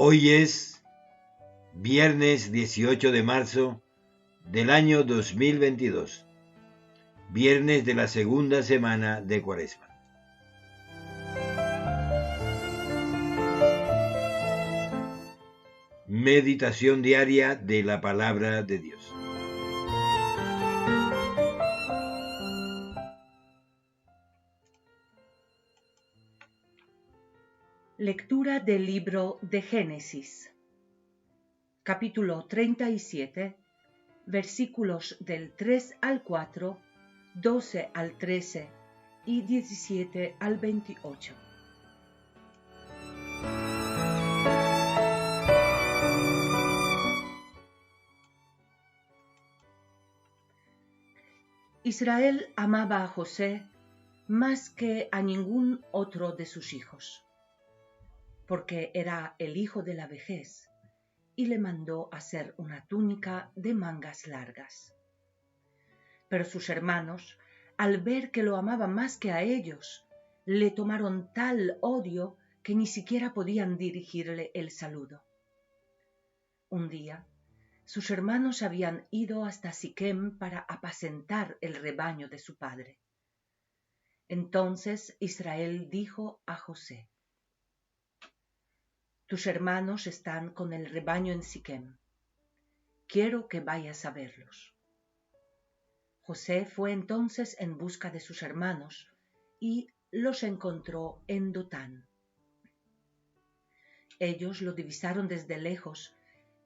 Hoy es viernes 18 de marzo del año 2022, viernes de la segunda semana de Cuaresma. Meditación diaria de la Palabra de Dios. Lectura del libro de Génesis, capítulo 37, versículos del 3 al 4, 12 al 13 y 17 al 28. Israel amaba a José más que a ningún otro de sus hijos, porque era el hijo de la vejez, y le mandó hacer una túnica de mangas largas. Pero sus hermanos, al ver que lo amaba más que a ellos, le tomaron tal odio que ni siquiera podían dirigirle el saludo. Un día, sus hermanos habían ido hasta Siquem para apacentar el rebaño de su padre. Entonces Israel dijo a José: «Tus hermanos están con el rebaño en Siquem. Quiero que vayas a verlos». José fue entonces en busca de sus hermanos y los encontró en Dotán. Ellos lo divisaron desde lejos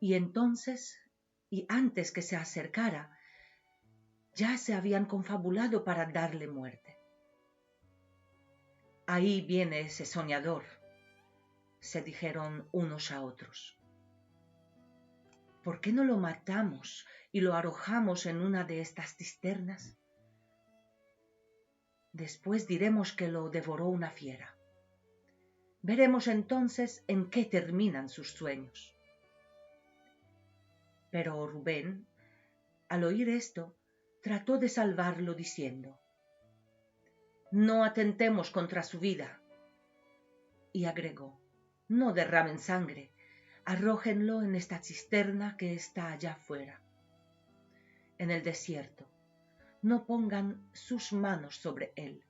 y antes que se acercara, ya se habían confabulado para darle muerte. «Ahí viene ese soñador», se dijeron unos a otros. «¿Por qué no lo matamos y lo arrojamos en una de estas cisternas? Después diremos que lo devoró una fiera. Veremos entonces en qué terminan sus sueños». Pero Rubén, al oír esto, trató de salvarlo diciendo: «No atentemos contra su vida». Y agregó: «No derramen sangre, arrójenlo en esta cisterna que está allá fuera, en el desierto. No pongan sus manos sobre él».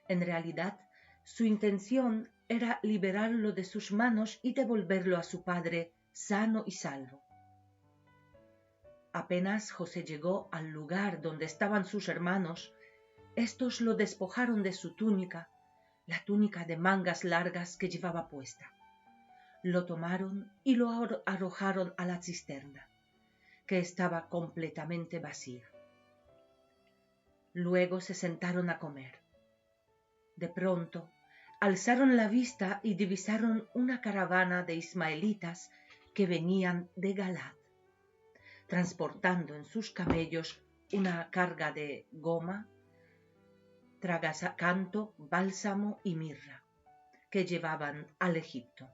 En realidad, su intención era liberarlo de sus manos y devolverlo a su padre sano y salvo. Apenas José llegó al lugar donde estaban sus hermanos, estos lo despojaron de su túnica, la túnica de mangas largas que llevaba puesta. Lo tomaron y lo arrojaron a la cisterna, que estaba completamente vacía. Luego se sentaron a comer. De pronto, alzaron la vista y divisaron una caravana de ismaelitas que venían de Galaad, transportando en sus camellos una carga de goma, tragacanto, bálsamo y mirra, que llevaban al Egipto.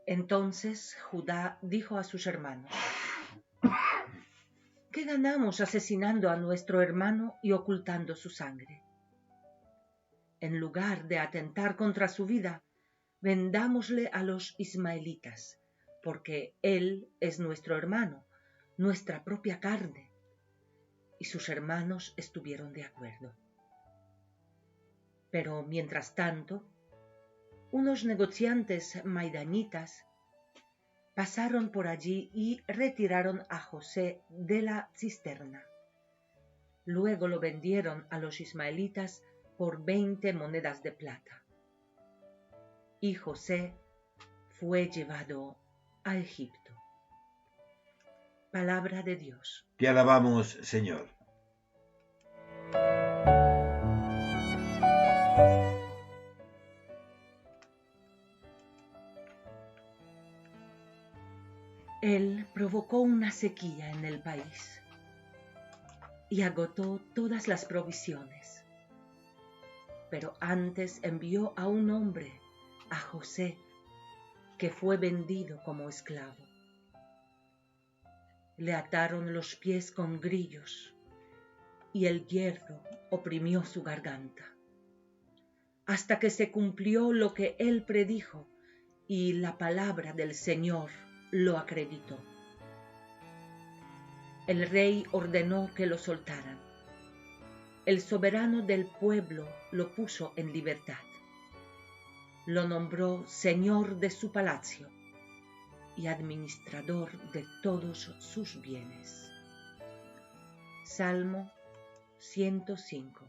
Entonces Judá dijo a sus hermanos: «¿Qué ganamos asesinando a nuestro hermano y ocultando su sangre? En lugar de atentar contra su vida, vendámosle a los ismaelitas, porque él es nuestro hermano, nuestra propia carne». Y sus hermanos estuvieron de acuerdo. Pero mientras tanto, unos negociantes maidanitas pasaron por allí y retiraron a José de la cisterna. Luego lo vendieron a los ismaelitas por 20 monedas de plata. Y José fue llevado a Egipto. Palabra de Dios. Te alabamos, Señor. Él provocó una sequía en el país y agotó todas las provisiones. Pero antes envió a un hombre, a José, que fue vendido como esclavo. Le ataron los pies con grillos y el hierro oprimió su garganta. hasta que se cumplió lo que él predijo, y la palabra del Señor lo acreditó. El rey ordenó que lo soltaran. El soberano del pueblo lo puso en libertad. Lo nombró señor de su palacio y administrador de todos sus bienes. Salmo 105.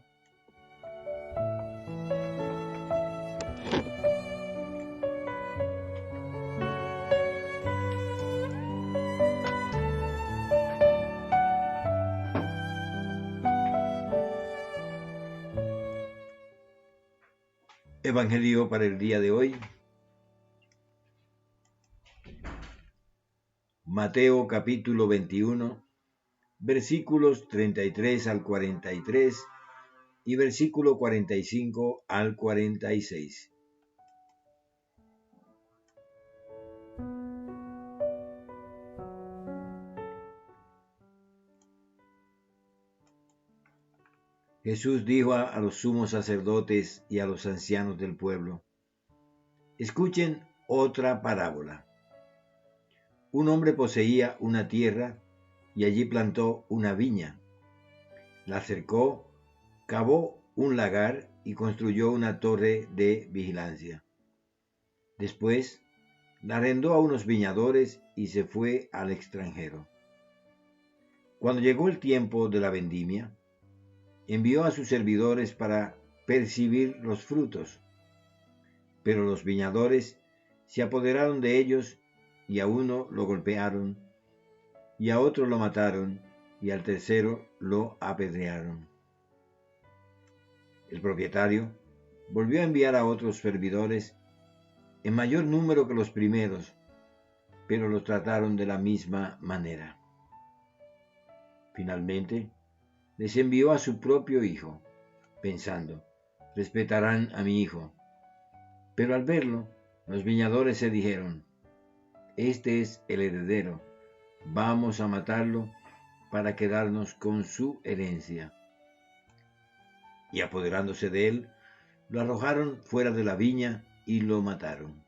Evangelio para el día de hoy. Mateo capítulo 21, versículos 33 al 43 y versículo 45 al 46. Jesús dijo a los sumos sacerdotes y a los ancianos del pueblo: escuchen otra parábola. Un hombre poseía una tierra y allí plantó una viña. La cercó, cavó un lagar y construyó una torre de vigilancia. Después la arrendó a unos viñadores y se fue al extranjero. Cuando llegó el tiempo de la vendimia, envió a sus servidores para percibir los frutos. Pero los viñadores se apoderaron de ellos y a uno lo golpearon, y a otro lo mataron, y al tercero lo apedrearon. El propietario volvió a enviar a otros servidores en mayor número que los primeros, pero los trataron de la misma manera. Finalmente, les envió a su propio hijo, pensando: respetarán a mi hijo. Pero al verlo, los viñadores se dijeron: este es el heredero, vamos a matarlo para quedarnos con su herencia. Y apoderándose de él, lo arrojaron fuera de la viña y lo mataron.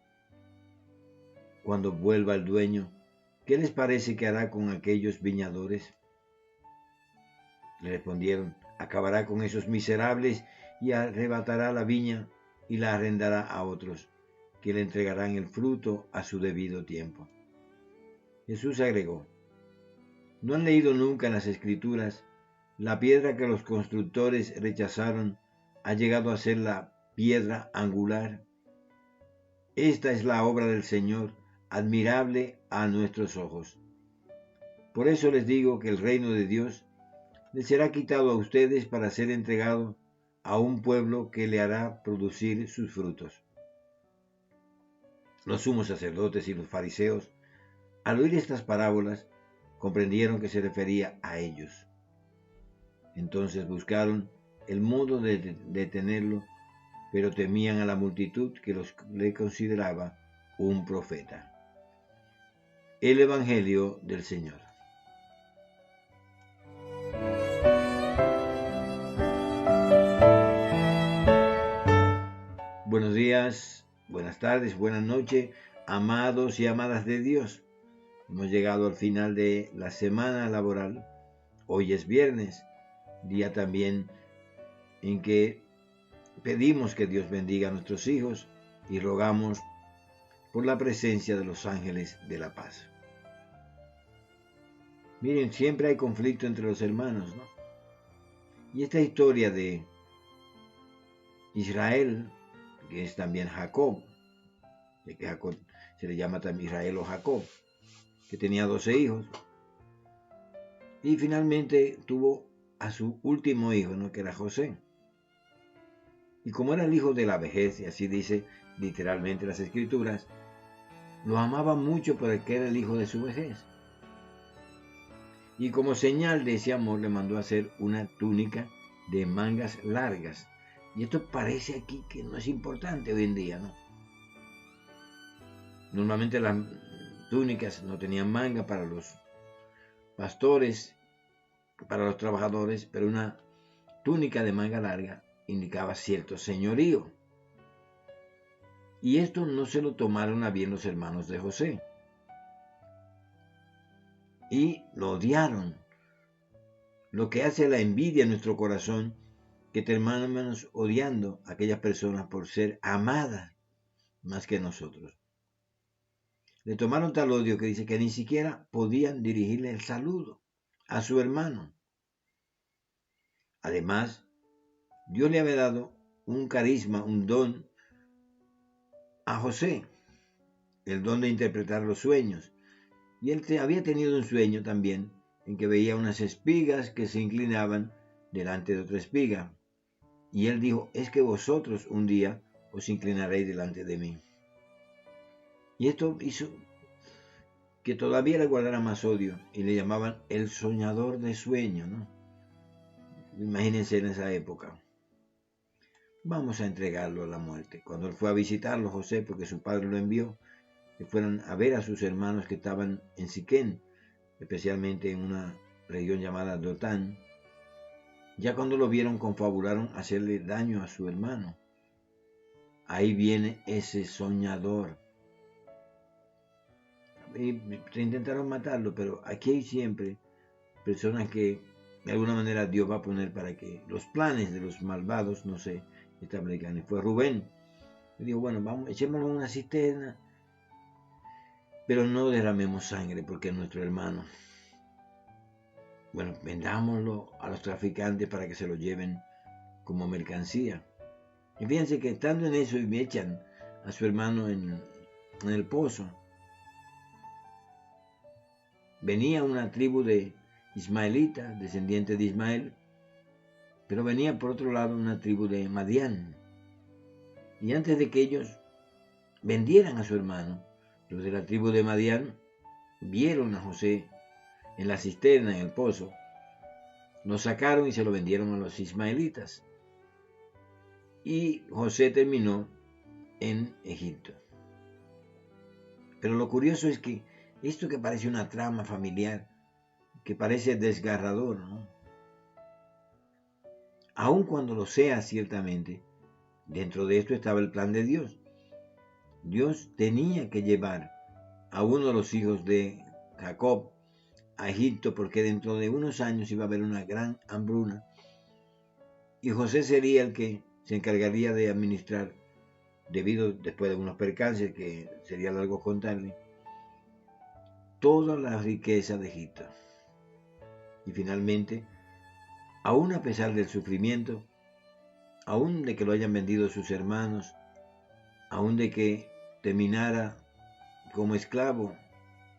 Cuando vuelva el dueño, ¿qué les parece que hará con aquellos viñadores? Le respondieron: acabará con esos miserables y arrebatará la viña y la arrendará a otros, que le entregarán el fruto a su debido tiempo. Jesús agregó: ¿no han leído nunca en las Escrituras: la piedra que los constructores rechazaron ha llegado a ser la piedra angular? Esta es la obra del Señor, admirable a nuestros ojos. Por eso les digo que el reino de Dios les será quitado a ustedes para ser entregado a un pueblo que le hará producir sus frutos. Los sumos sacerdotes y los fariseos, al oír estas parábolas, comprendieron que se refería a ellos. Entonces buscaron el modo de detenerlo, pero temían a la multitud que le consideraba un profeta. El Evangelio del Señor. Buenos días, buenas tardes, buenas noches, amados y amadas de Dios. Hemos llegado al final de la semana laboral. Hoy es viernes, día también en que pedimos que Dios bendiga a nuestros hijos y rogamos por la presencia de los ángeles de la paz. Miren, siempre hay conflicto entre los hermanos, ¿no? Y esta historia de Israel, que es también Jacob, de que Jacob se le llama también Israel o Jacob, que tenía 12 hijos, y finalmente tuvo a su último hijo, ¿no?, que era José. Y como era el hijo de la vejez, y así dice literalmente las Escrituras, lo amaba mucho porque era el hijo de su vejez. Y como señal de ese amor le mandó a hacer una túnica de mangas largas. Y esto parece aquí que no es importante hoy en día, ¿no? Normalmente las túnicas no tenían manga para los pastores, para los trabajadores, pero una túnica de manga larga indicaba cierto señorío. Y esto no se lo tomaron a bien los hermanos de José. Y lo odiaron. Lo que hace la envidia en nuestro corazón, que terminamos odiando a aquellas personas por ser amadas más que nosotros. Le tomaron tal odio que dice que ni siquiera podían dirigirle el saludo a su hermano. Además, Dios le había dado un carisma, un don a José, el don de interpretar los sueños. Y él había tenido un sueño también en que veía unas espigas que se inclinaban delante de otra espiga. Y él dijo, es que vosotros un día os inclinaréis delante de mí. Y esto hizo que todavía le guardara más odio y le llamaban el soñador de sueños, ¿no? Imagínense en esa época. Vamos a entregarlo a la muerte. Cuando él fue a visitarlo, José, porque su padre lo envió, que fueron a ver a sus hermanos que estaban en Siquén, especialmente en una región llamada Dotán. Ya cuando lo vieron, confabularon hacerle daño a su hermano. Ahí viene ese soñador. Y intentaron matarlo, pero aquí hay siempre personas que de alguna manera Dios va a poner para que los planes de los malvados no se establezcan. Y fue Rubén. Le dijo, bueno, vamos, echémoslo en una cisterna, pero no derramemos sangre porque es nuestro hermano. Bueno, vendámoslo a los traficantes para que se lo lleven como mercancía. Y fíjense que estando en eso y me echan a su hermano en el pozo, venía una tribu de ismaelitas, descendientes de Ismael, pero venía por otro lado una tribu de Madián. Y antes de que ellos vendieran a su hermano, los de la tribu de Madián vieron a José en la cisterna, en el pozo, lo sacaron y se lo vendieron a los ismaelitas. Y José terminó en Egipto. Pero lo curioso es que esto que parece una trama familiar, que parece desgarrador, ¿no? Aun cuando lo sea ciertamente, dentro de esto estaba el plan de Dios. Dios tenía que llevar a uno de los hijos de Jacob a Egipto porque dentro de unos años iba a haber una gran hambruna y José sería el que se encargaría de administrar, debido después de unos percances que sería largo contarle, toda la riqueza de Egipto. Y finalmente, aún a pesar del sufrimiento, aún de que lo hayan vendido sus hermanos, aún de que terminara como esclavo,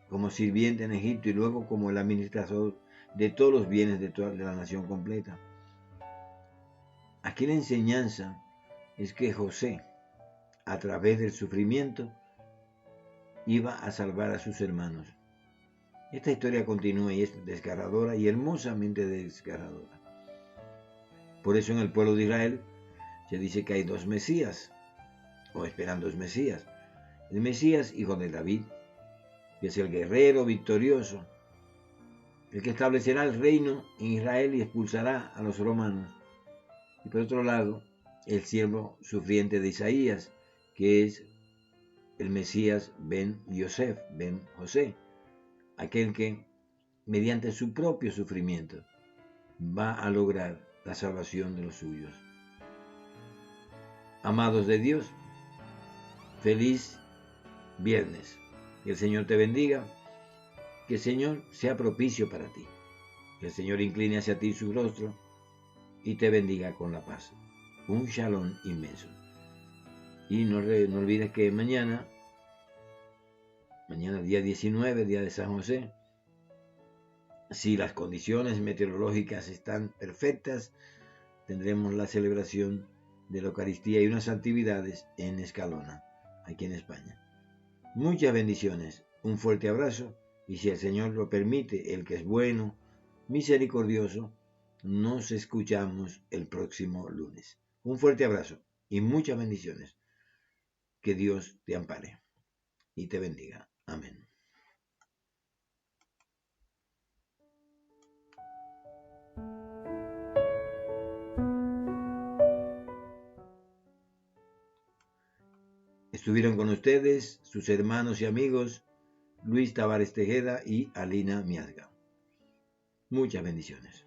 como sirviente en Egipto y luego como el administrador de todos los bienes de la nación completa. Aquí la enseñanza es que José, a través del sufrimiento, iba a salvar a sus hermanos. Esta historia continúa y es desgarradora y hermosamente desgarradora. Por eso en el pueblo de Israel se dice que hay dos Mesías, o esperan dos Mesías. El Mesías, hijo de David, que es el guerrero victorioso, el que establecerá el reino en Israel y expulsará a los romanos. Y por otro lado, el siervo sufriente de Isaías, que es el Mesías Ben Yosef, Ben José, aquel que, mediante su propio sufrimiento, va a lograr la salvación de los suyos. Amados de Dios, feliz viernes. Que el Señor te bendiga, que el Señor sea propicio para ti, que el Señor incline hacia ti su rostro y te bendiga con la paz. Un shalom inmenso. Y no olvides que mañana día 19, día de San José, si las condiciones meteorológicas están perfectas, tendremos la celebración de la Eucaristía y unas actividades en Escalona, aquí en España. Muchas bendiciones, un fuerte abrazo y si el Señor lo permite, el que es bueno, misericordioso, nos escuchamos el próximo lunes. Un fuerte abrazo y muchas bendiciones. Que Dios te ampare y te bendiga. Amén. Estuvieron con ustedes sus hermanos y amigos Luis Tavares Tejeda y Alina Miazga. Muchas bendiciones.